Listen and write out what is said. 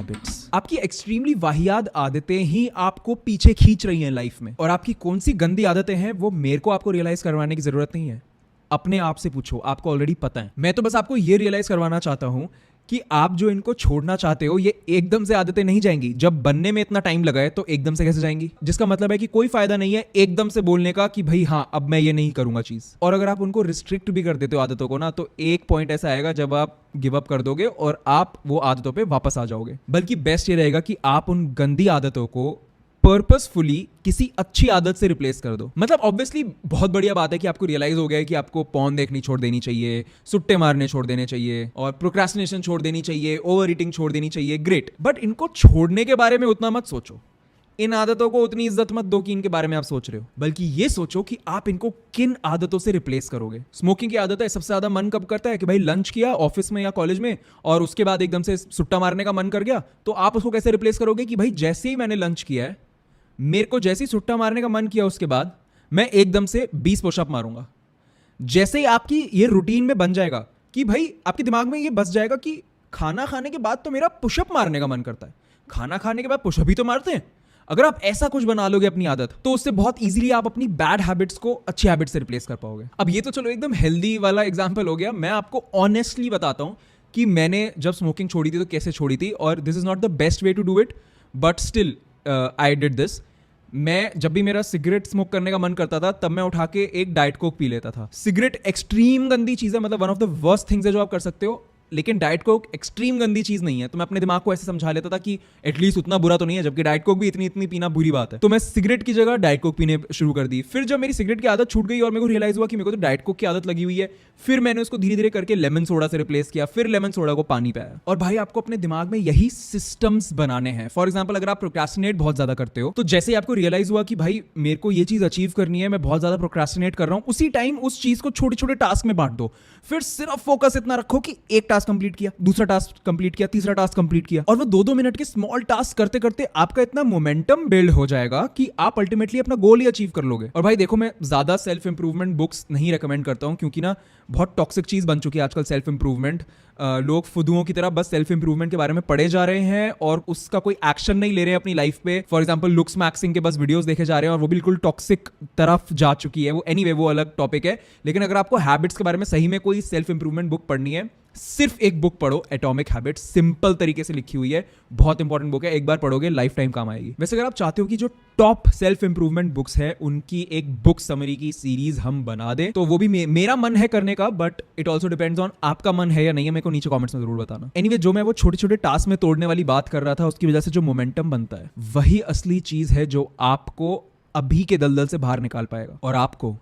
Habits. आपकी extremely वाहियात आदतें ही आपको पीछे खींच रही हैं लाइफ में, और आपकी कौन सी गंदी आदतें हैं वो मेरे को आपको रियलाइज करवाने की जरूरत नहीं है। अपने आप से पूछो, आपको ऑलरेडी पता है। मैं तो बस आपको ये रियलाइज करवाना चाहता हूं कि आप जो इनको छोड़ना चाहते हो ये एकदम से आदतें नहीं जाएंगी। जब बनने में इतना टाइम लगा है तो एकदम से कैसे जाएंगी? जिसका मतलब है कि कोई फायदा नहीं है एकदम से बोलने का कि भाई हाँ अब मैं ये नहीं करूंगा चीज। और अगर आप उनको रिस्ट्रिक्ट भी कर देते हो आदतों को ना, तो एक पॉइंट ऐसा आएगा जब आप गिव अप कर दोगे और आप वो आदतों पे वापस आ जाओगे। बल्कि बेस्ट ये रहेगा कि आप उन गंदी आदतों को पर्पसफुली किसी अच्छी आदत से रिप्लेस कर दो। मतलब ऑब्वियसली बहुत बढ़िया बात है कि आपको रियलाइज हो गया है कि आपको पॉर्न देखनी छोड़ देनी चाहिए, सुट्टे मारने छोड़ देने चाहिए, और प्रोक्रेस्टिनेशन छोड़ देनी चाहिए, ओवर ईटिंग छोड़ देनी चाहिए। ग्रेट, बट इनको छोड़ने के बारे में उतना मत सोचो। इन आदतों को उतनी इज्जत मत दो कि इनके बारे में आप सोच रहे हो, बल्कि ये सोचो कि आप इनको किन आदतों से रिप्लेस करोगे। स्मोकिंग की आदत है, सबसे ज्यादा मन कब करता है कि भाई लंच किया ऑफिस में या कॉलेज में और उसके बाद एकदम से सुट्टा मारने का मन कर गया, तो आप उसको कैसे रिप्लेस करोगे कि भाई जैसे ही मैंने लंच किया है, मेरे को जैसे ही सुट्टा मारने का मन किया उसके बाद मैं एकदम से 20 पुशअप मारूंगा। जैसे ही आपकी ये रूटीन में बन जाएगा कि भाई आपके दिमाग में ये बस जाएगा कि खाना खाने के बाद तो मेरा पुशअप मारने का मन करता है, खाना खाने के बाद पुशअप ही तो मारते हैं। अगर आप ऐसा कुछ बना लोगे अपनी आदत, तो उससे बहुत इजीली आप अपनी बैड हैबिट्स को अच्छी हैबिट से रिप्लेस कर पाओगे। अब ये तो चलो एकदम हेल्दी वाला एग्जांपल हो गया। मैं आपको ऑनेस्टली बताता हूं कि मैंने जब स्मोकिंग छोड़ी थी तो कैसे छोड़ी थी, और this is not the best way to do it, but still I did this. मैं जब भी मेरा सिगरेट स्मोक करने का मन करता था तब मैं उठा के एक डाइट कोक पी लेता था। सिगरेट एक्सट्रीम गंदी चीज है, मतलब one of the worst things है जो आप कर सकते हो, लेकिन डाइट कोक एक्सट्रीम गंदी चीज नहीं है। तो मैं अपने दिमाग को ऐसे समझा लेता था कि एटलीस्ट उतना बुरा तो नहीं है, जबकि डाइट कोक भी इतनी इतनी पीना बुरी बात है। तो मैं सिगरेट की जगह डाइट कोक पीने शुरू कर दी। फिर जब मेरी सिगरेट की आदत छूट गई और मेरे को रियलाइज हुआ कि मेरे को तो डाइट कोक की आदत लगी हुई है, फिर मैंने उसको धीरे धीरे करके लेमन सोडा से रिप्लेस किया, फिर लेमन सोडा को पानी पाया। और भाई आपको अपने दिमाग में यही सिस्टम्स बनाने हैं। फॉर एग्जाम्पल, अगर आप प्रोक्रेस्टिनेट बहुत ज्यादा करते हो, तो जैसे ही आपको रियलाइज हुआ कि भाई मेरे को ये चीज अचीव करनी है, मैं बहुत ज्यादा प्रोक्रेस्टिनेट कर रहा हूं, उसी टाइम उस चीज को छोटे छोटे टास्क में बांट दो। फिर सिर्फ फोकस इतना रखो कि एक टास्क कंप्लीट किया, दूसरा टास्क कंप्लीट किया, तीसरा टास्क कंप्लीट किया, और वो 2-2 मिनट के स्मॉल टास्क करते करते आपका इतना मोमेंटम बिल्ड हो जाएगा कि आप अल्टीमेटली अपना गोल ही अचीव कर लोगे। और भाई देखो, मैं ज्यादा सेल्फ इंप्रूवमेंट बुक्स नहीं रेकमेंड करता हूं, क्योंकि ना बहुत टॉक्सिक चीज बन चुकी है आजकल सेल्फ इंप्रूवमेंट। लोग फुदुओं की तरह बस सेल्फ इंप्रूवमेंट के बारे में पढ़े जा रहे हैं और उसका कोई एक्शन नहीं ले रहे हैं अपनी लाइफ पे। फॉर एग्जांपल, लुक्स मैक्सिंग के बस वीडियोस देखे जा रहे हैं, और वो बिल्कुल टॉक्सिक तरफ जा चुकी है। वो एनीवे वो अलग टॉपिक है। लेकिन अगर आपको हैबिट्स के बारे में सही में कोई सेल्फ इंप्रूवमेंट बुक पढ़नी है, सिर्फ एक बुक पढ़ो, एटॉमिक हैबिट्स, सिंपल तरीके से लिखी हुई है, बहुत इंपॉर्टेंट बुक है, एक बार पढ़ोगे लाइफ टाइम काम आएगी। वैसे अगर आप चाहते हो कि जो टॉप सेल्फ इंप्रूवमेंट बुक्स है उनकी एक बुक समरी की सीरीज हम बना दें, तो वो भी मेरा मन है करने का, but it also depends on आपका मन है या नहीं है। मेरे को नीचे कॉमेंट्स में जरूर बताना। एनीवे, जो मैं वो छोटे छोटे टास्क में तोड़ने वाली बात कर रहा था, उसकी वजह से जो मोमेंटम बनता है, वही असली चीज है जो आपको अभी के दलदल से बाहर निकाल पाएगा और आपको